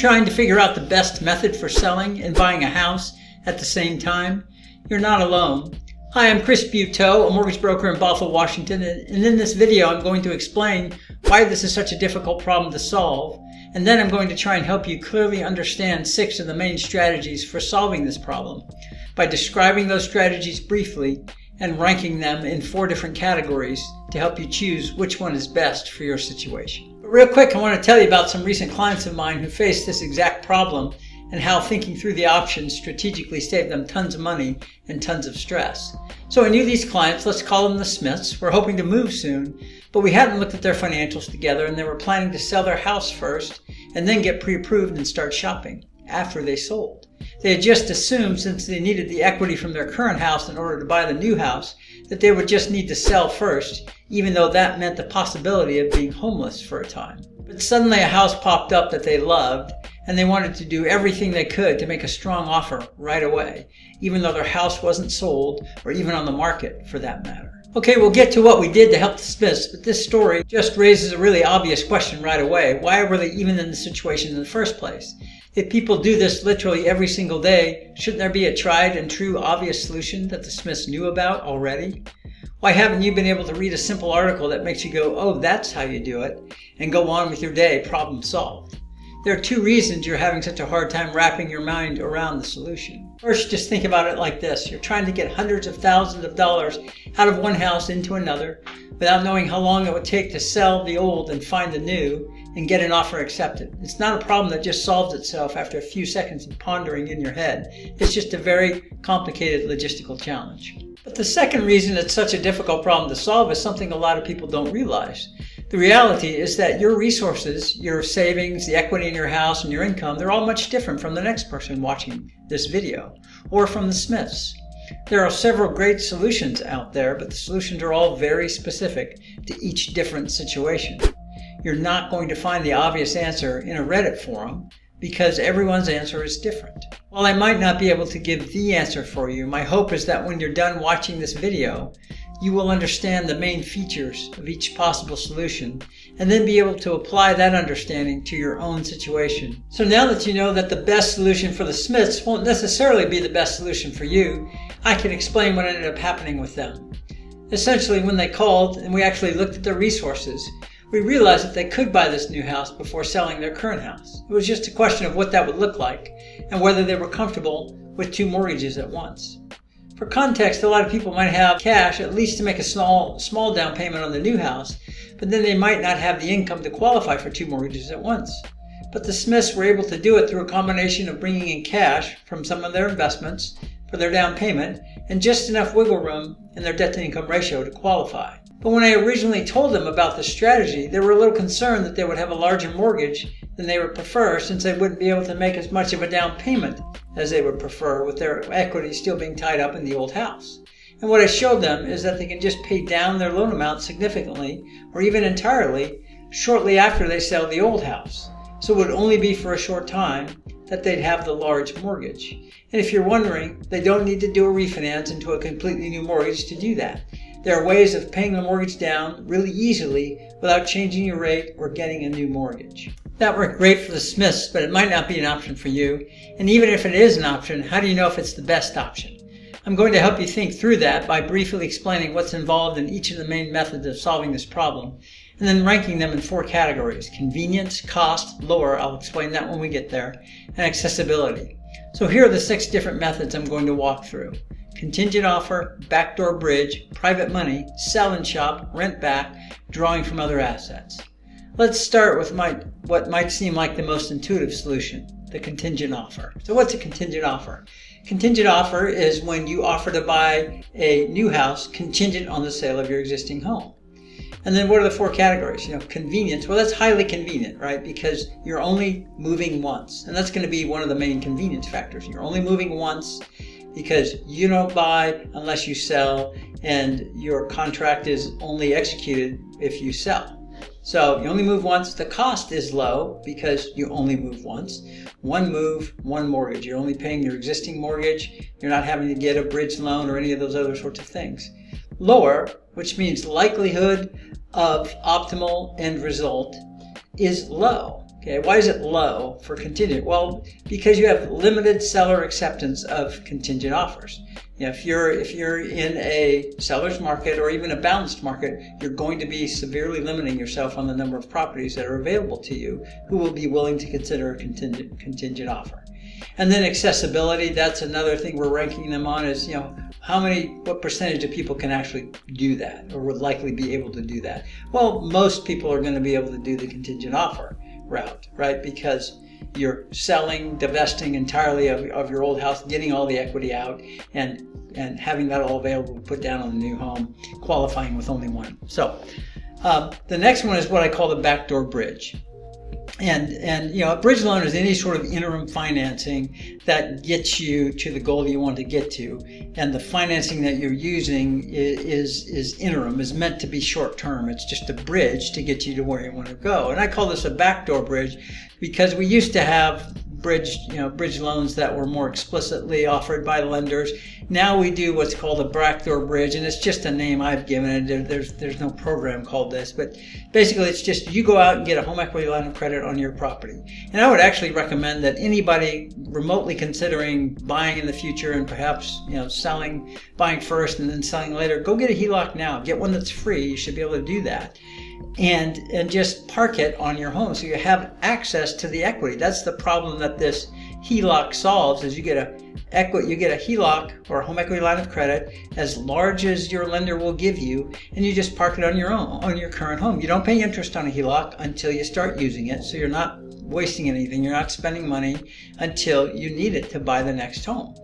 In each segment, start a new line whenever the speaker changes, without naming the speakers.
trying to figure out the best method for selling and buying a house at the same time? You're not alone. Hi, I'm Chris Buteau, a mortgage broker in Bothell, Washington, and in this video I'm going to explain why this is such a difficult problem to solve, and then I'm going to try and help you clearly understand 6 of the main strategies for solving this problem by describing those strategies briefly and ranking them in 4 different categories to help you choose which one is best for your situation. But real quick, I want to tell you about some recent clients of mine who faced this exact problem and how thinking through the options strategically saved them tons of money and tons of stress. So I knew these clients, let's call them the Smiths, were hoping to move soon, but we hadn't looked at their financials together, and they were planning to sell their house first and then get pre-approved and start shopping after they sold. They had just assumed, since they needed the equity from their current house in order to buy the new house, that they would just need to sell first, even though that meant the possibility of being homeless for a time. But suddenly a house popped up that they loved, and they wanted to do everything they could to make a strong offer right away, even though their house wasn't sold or even on the market for that matter. Okay, we'll get to what we did to help the Smiths, but this story just raises a really obvious question right away. Why were they even in this situation in the first place? If people do this literally every single day, shouldn't there be a tried and true obvious solution that the Smiths knew about already? Why haven't you been able to read a simple article that makes you go, oh, that's how you do it, and go on with your day, problem solved? There are 2 reasons you're having such a hard time wrapping your mind around the solution. First, just think about it like this. You're trying to get hundreds of thousands of dollars out of one house into another without knowing how long it would take to sell the old and find the new and get an offer accepted. It's not a problem that just solves itself after a few seconds of pondering in your head. It's just a very complicated logistical challenge. But the second reason it's such a difficult problem to solve is something a lot of people don't realize. The reality is that your resources, your savings, the equity in your house, and your income, they're all much different from the next person watching this video, or from the Smiths. There are several great solutions out there, but the solutions are all very specific to each different situation. You're not going to find the obvious answer in a Reddit forum because everyone's answer is different. While I might not be able to give the answer for you, my hope is that when you're done watching this video, you will understand the main features of each possible solution and then be able to apply that understanding to your own situation. So now that you know that the best solution for the Smiths won't necessarily be the best solution for you, I can explain what ended up happening with them. Essentially, when they called and we actually looked at their resources, we realized that they could buy this new house before selling their current house. It was just a question of what that would look like and whether they were comfortable with 2 mortgages at once. For context, a lot of people might have cash at least to make a small down payment on the new house, but then they might not have the income to qualify for 2 mortgages at once. But the Smiths were able to do it through a combination of bringing in cash from some of their investments for their down payment and just enough wiggle room in their debt-to-income ratio to qualify. But when I originally told them about this strategy, they were a little concerned that they would have a larger mortgage than they would prefer, since they wouldn't be able to make as much of a down payment as they would prefer with their equity still being tied up in the old house. And what I showed them is that they can just pay down their loan amount significantly or even entirely shortly after they sell the old house. So it would only be for a short time that they'd have the large mortgage. And if you're wondering, they don't need to do a refinance into a completely new mortgage to do that. There are ways of paying the mortgage down really easily without changing your rate or getting a new mortgage. That worked great for the Smiths, but it might not be an option for you. And even if it is an option, how do you know if it's the best option? I'm going to help you think through that by briefly explaining what's involved in each of the main methods of solving this problem, and then ranking them in 4 categories: convenience, cost, lower, I'll explain that when we get there, and accessibility. So here are the 6 different methods I'm going to walk through: contingent offer, backdoor bridge, private money, sell and shop, rent back, drawing from other assets. Let's start with what might seem like the most intuitive solution, the contingent offer. So what's a contingent offer? Contingent offer is when you offer to buy a new house contingent on the sale of your existing home. And then what are the 4 categories? Convenience. Well, that's highly convenient, right? Because you're only moving once. And that's going to be one of the main convenience factors. You're only moving once because you don't buy unless you sell, and your contract is only executed if you sell. So you only move once. The cost is low because you only move once. One move, one mortgage. You're only paying your existing mortgage. You're not having to get a bridge loan or any of those other sorts of things. Lower, which means likelihood of optimal end result, is low. Okay, why is it low for contingent? Well, because you have limited seller acceptance of contingent offers. If you're in a seller's market or even a balanced market, you're going to be severely limiting yourself on the number of properties that are available to you who will be willing to consider a contingent offer. And then accessibility, that's another thing we're ranking them on is, what percentage of people can actually do that or would likely be able to do that? Well, most people are going to be able to do the contingent offer route, right? Because you're selling, divesting entirely of your old house, getting all the equity out, and having that all available to put down on a new home, qualifying with only one. So the next one is what I call the backdoor bridge. And a bridge loan is any sort of interim financing that gets you to the goal you want to get to, and the financing that you're using is interim, is meant to be short term. It's just a bridge to get you to where you want to go. And I call this a backdoor bridge because we used to have bridge loans that were more explicitly offered by lenders. Now we do what's called a backdoor bridge, and it's just a name I've given it. There's no program called this, but basically it's just you go out and get a home equity line of credit on your property. And I would actually recommend that anybody remotely considering buying in the future and perhaps buying first and then selling later, go get a HELOC now. Get one that's free. You should be able to do that. And just park it on your home so you have access to the equity. That's the problem that this HELOC solves, is you get a HELOC or a home equity line of credit as large as your lender will give you, and you just park it on your current home. You don't pay interest on a HELOC until you start using it, so you're not wasting anything. You're not spending money until you need it to buy the next home.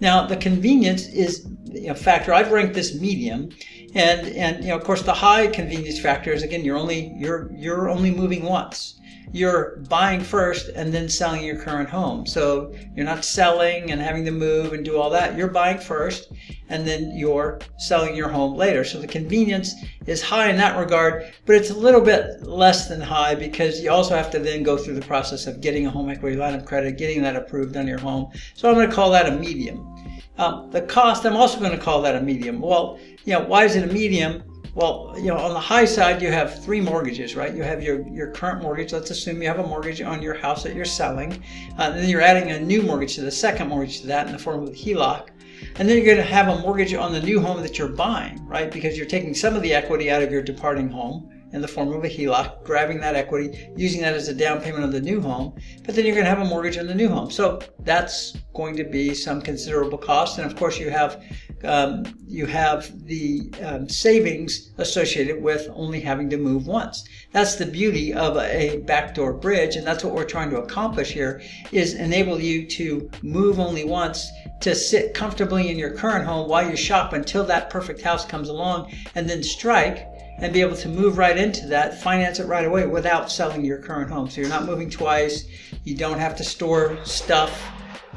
Now, the convenience is a factor. I've ranked this medium, and of course the high convenience factor is, again, you're only moving once. You're buying first and then selling your current home. So you're not selling and having to move and do all that. You're buying first and then you're selling your home later. So the convenience is high in that regard, but it's a little bit less than high because you also have to then go through the process of getting a home equity line of credit, getting that approved on your home. So I'm going to call that a medium. The cost, I'm also going to call that a medium. Well, why is it a medium? Well, on the high side, you have three mortgages, right? You have your current mortgage. Let's assume you have a mortgage on your house that you're selling. And then you're adding a new mortgage to the second mortgage to that in the form of a HELOC. And then you're going to have a mortgage on the new home that you're buying, right? Because you're taking some of the equity out of your departing home in the form of a HELOC, grabbing that equity, using that as a down payment on the new home, but then you're going to have a mortgage on the new home. So that's going to be some considerable cost. And of course you have the savings associated with only having to move once. That's the beauty of a backdoor bridge, and that's what we're trying to accomplish here, is enable you to move only once, to sit comfortably in your current home while you shop until that perfect house comes along, and then strike and be able to move right into that, finance it right away without selling your current home. So you're not moving twice. You don't have to store stuff.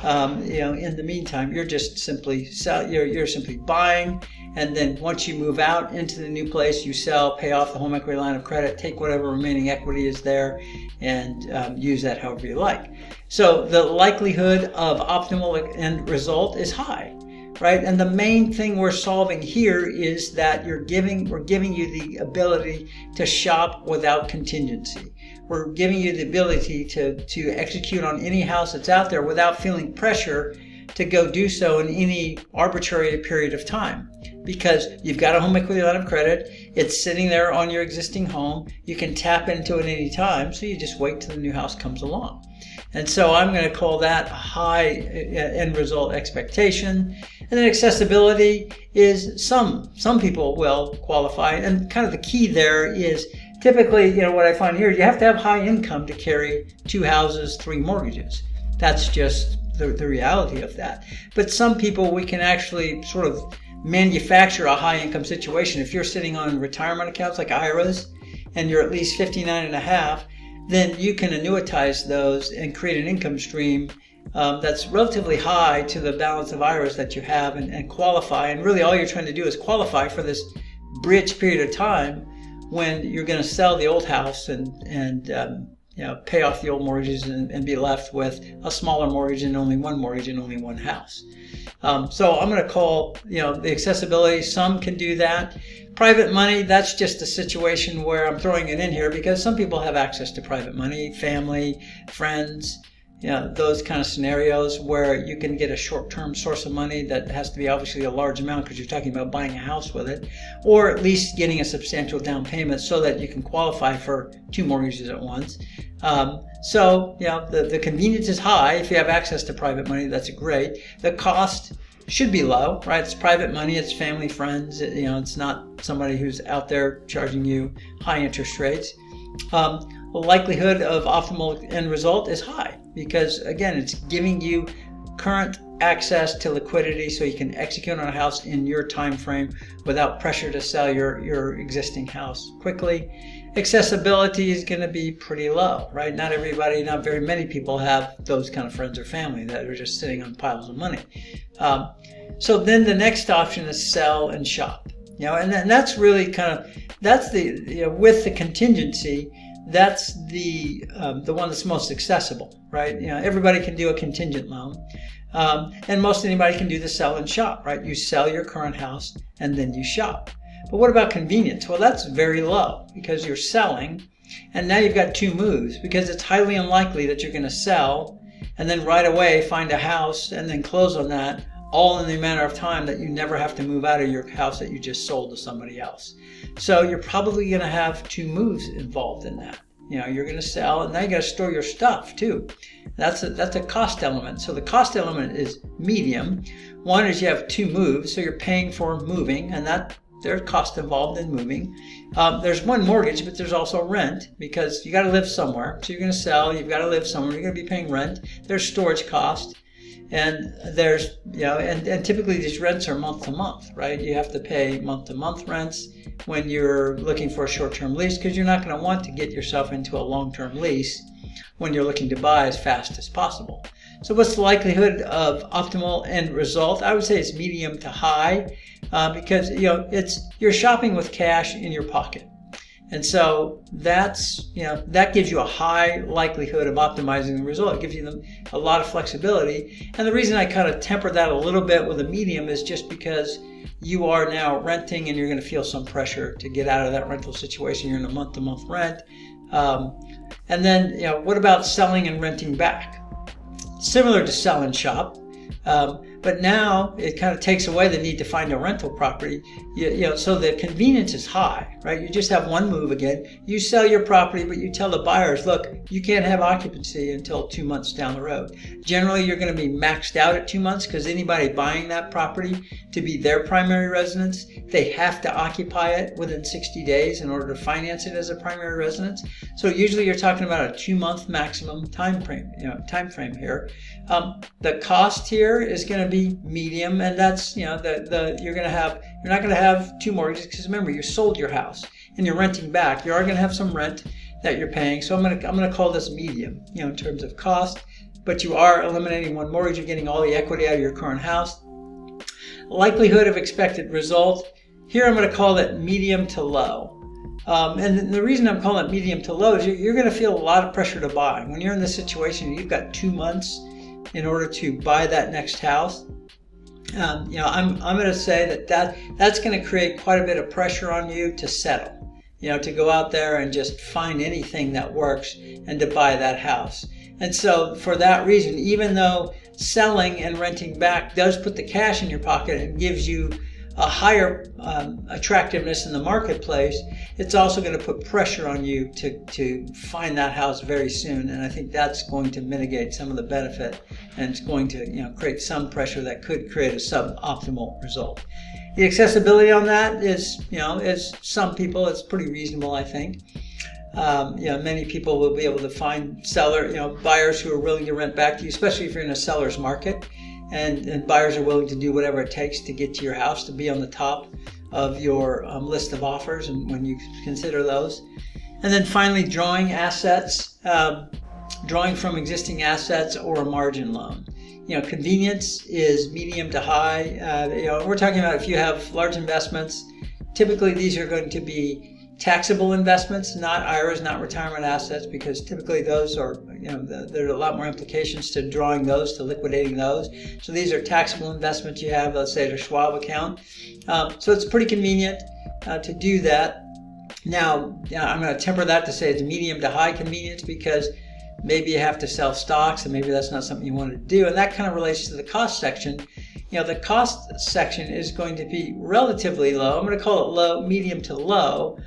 In the meantime, you're just simply you're simply buying, and then once you move out into the new place, you sell, pay off the home equity line of credit, take whatever remaining equity is there, and use that however you like. So the likelihood of optimal end result is high, right? And the main thing we're solving here is that we're giving you the ability to shop without contingency. We're giving you the ability to execute on any house that's out there without feeling pressure to go do so in any arbitrary period of time, because you've got a home equity line of credit. It's sitting there on your existing home. You can tap into it any time, so you just wait till the new house comes along. And so I'm going to call that a high end result expectation. And then accessibility is some people will qualify, and kind of the key there is typically, what I find here, you have to have high income to carry 2 houses, 3 mortgages. That's just the reality of that. But some people, we can actually sort of manufacture a high income situation. If you're sitting on retirement accounts like IRAs and you're at least 59 and a half, then you can annuitize those and create an income stream that's relatively high to the balance of IRAs that you have, and qualify. And really all you're trying to do is qualify for this bridge period of time when you're going to sell the old house and pay off the old mortgages and be left with a smaller mortgage and only one mortgage and only one house. So I'm going to call, the accessibility, some can do that, Private money, that's just a situation where I'm throwing it in here because some people have access to private money, family, friends, those kind of scenarios where you can get a short-term source of money that has to be obviously a large amount because you're talking about buying a house with it, or at least getting a substantial down payment so that you can qualify for 2 mortgages at once. So the convenience is high. If you have access to private money, that's great. The cost should be low, right? It's private money, it's family, friends, it's not somebody who's out there charging you high interest rates. The likelihood of optimal end result is high because, again, it's giving you current access to liquidity so you can execute on a house in your time frame without pressure to sell your existing house quickly. Accessibility is going to be pretty low, right? Not very many people have those kind of friends or family that are just sitting on piles of money. So then the next option is sell and shop. And that's really that's the with the contingency. That's the one that's most accessible, right? Everybody can do a contingent loan, and most anybody can do the sell and shop, right? You sell your current house and then you shop. But what about convenience? Well, that's very low because you're selling, and now you've got 2 moves because it's highly unlikely that you're going to sell and then right away find a house and then close on that, all in the matter of time that you never have to move out of your house that you just sold to somebody else. So you're probably going to have 2 moves involved in that. You're going to sell, and now you got to store your stuff too. That's a cost element. So the cost element is medium. One is you have 2 moves, so you're paying for moving, and there's cost involved in moving. There's 1 mortgage, but there's also rent because you got to live somewhere. So you're going to sell, you've got to live somewhere, you're going to be paying rent. There's storage cost. And there's, and typically these rents are month to month, right? You have to pay month to month rents when you're looking for a short-term lease because you're not going to want to get yourself into a long-term lease when you're looking to buy as fast as possible. So what's the likelihood of optimal end result? I would say it's medium to high because, you're shopping with cash in your pocket. And so that gives you a high likelihood of optimizing the result. It gives you a lot of flexibility. And the reason I kind of temper that a little bit with a medium is just because you are now renting and you're going to feel some pressure to get out of that rental situation. You're in a month-to-month rent. And then, what about selling and renting back? Similar to sell and shop. But now it kind of takes away the need to find a rental property. So the convenience is high, right? You just have 1 move again. You sell your property, but you tell the buyers, look, you can't have occupancy until 2 months down the road. Generally, you're going to be maxed out at 2 months because anybody buying that property to be their primary residence, they have to occupy it within 60 days in order to finance it as a primary residence. So usually you're talking about a 2-month maximum time frame here. The cost here is going to be medium, and that's you're not going to have 2 mortgages because remember you sold your house and you're renting back. You are going to have some rent that you're paying, so I'm going to call this medium in terms of cost. But you are eliminating 1 mortgage. You're getting all the equity out of your current house. Likelihood of expected result here I'm going to call it medium to low. And the reason I'm calling it medium to low is you're going to feel a lot of pressure to buy. When you're in this situation, you've got 2 months in order to buy that next house. I'm going to say that's going to create quite a bit of pressure on you to settle, to go out there and just find anything that works and to buy that house. And so for that reason, even though selling and renting back does put the cash in your pocket and gives you a higher attractiveness in the marketplace, it's also going to put pressure on you to find that house very soon. And I think that's going to mitigate some of the benefit, and it's going to create some pressure that could create a suboptimal result. The accessibility on that is some people, it's pretty reasonable, I think. Many people will be able to find buyers who are willing to rent back to you, especially if you're in a seller's market. And buyers are willing to do whatever it takes to get to your house, to be on the top of your list of offers, and when you consider those. And then finally, drawing assets, drawing from existing assets or a margin loan. Convenience is medium to high. We're talking about if you have large investments, typically these are going to be taxable investments, not IRAs, not retirement assets, because typically those are, there are a lot more implications to drawing those, to liquidating those. So these are taxable investments you have, let's say, at a Schwab account. So it's pretty convenient. to do that. Now, I'm going to temper that to say it's medium to high convenience, because maybe you have to sell stocks and maybe that's not something you want to do. And that kind of relates to the cost section. The cost section is going to be relatively low. I'm going to call it low, medium to low.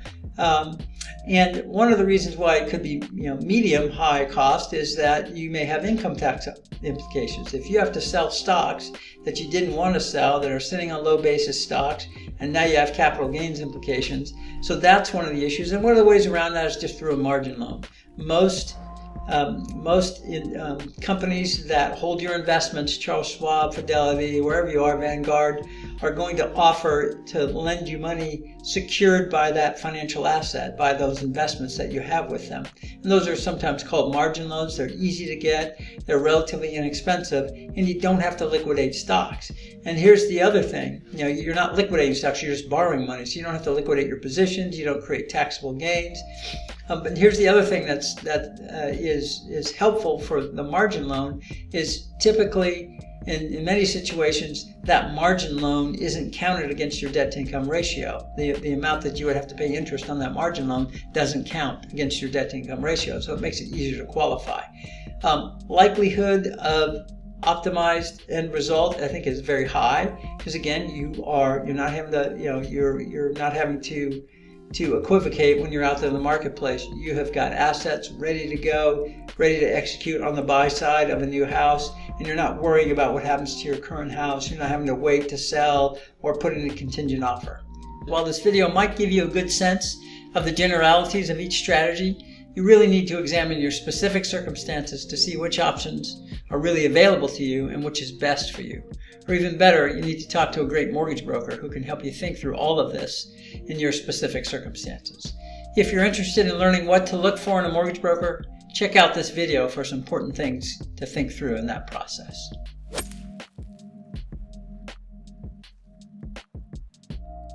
And one of the reasons why it could be medium high cost is that you may have income tax implications. If you have to sell stocks that you didn't want to sell, that are sitting on low basis stocks, and now you have capital gains implications. So that's one of the issues. And one of the ways around that is just through a margin loan. Most companies that hold your investments, Charles Schwab, Fidelity, wherever you are, Vanguard, are going to offer to lend you money secured by that financial asset, by those investments that you have with them. And those are sometimes called margin loans. They're easy to get, they're relatively inexpensive, and you don't have to liquidate stocks. And here's the other thing, you're not liquidating stocks, you're just borrowing money, so you don't have to liquidate your positions, you don't create taxable gains. But here's the other thing that is helpful for the margin loan is typically, in many situations, that margin loan isn't counted against your debt to income ratio. The amount that you would have to pay interest on that margin loan doesn't count against your debt to income ratio, so it makes it easier to qualify. Likelihood of optimized end result, I think, is very high, because again, you're not having to equivocate when you're out there in the marketplace. You have got assets ready to go, ready to execute on the buy side of a new house, and you're not worrying about what happens to your current house. You're not having to wait to sell or put in a contingent offer. While this video might give you a good sense of the generalities of each strategy, you really need to examine your specific circumstances to see which options are really available to you and which is best for you. Or even better, you need to talk to a great mortgage broker who can help you think through all of this in your specific circumstances. If you're interested in learning what to look for in a mortgage broker, check out this video for some important things to think through in that process.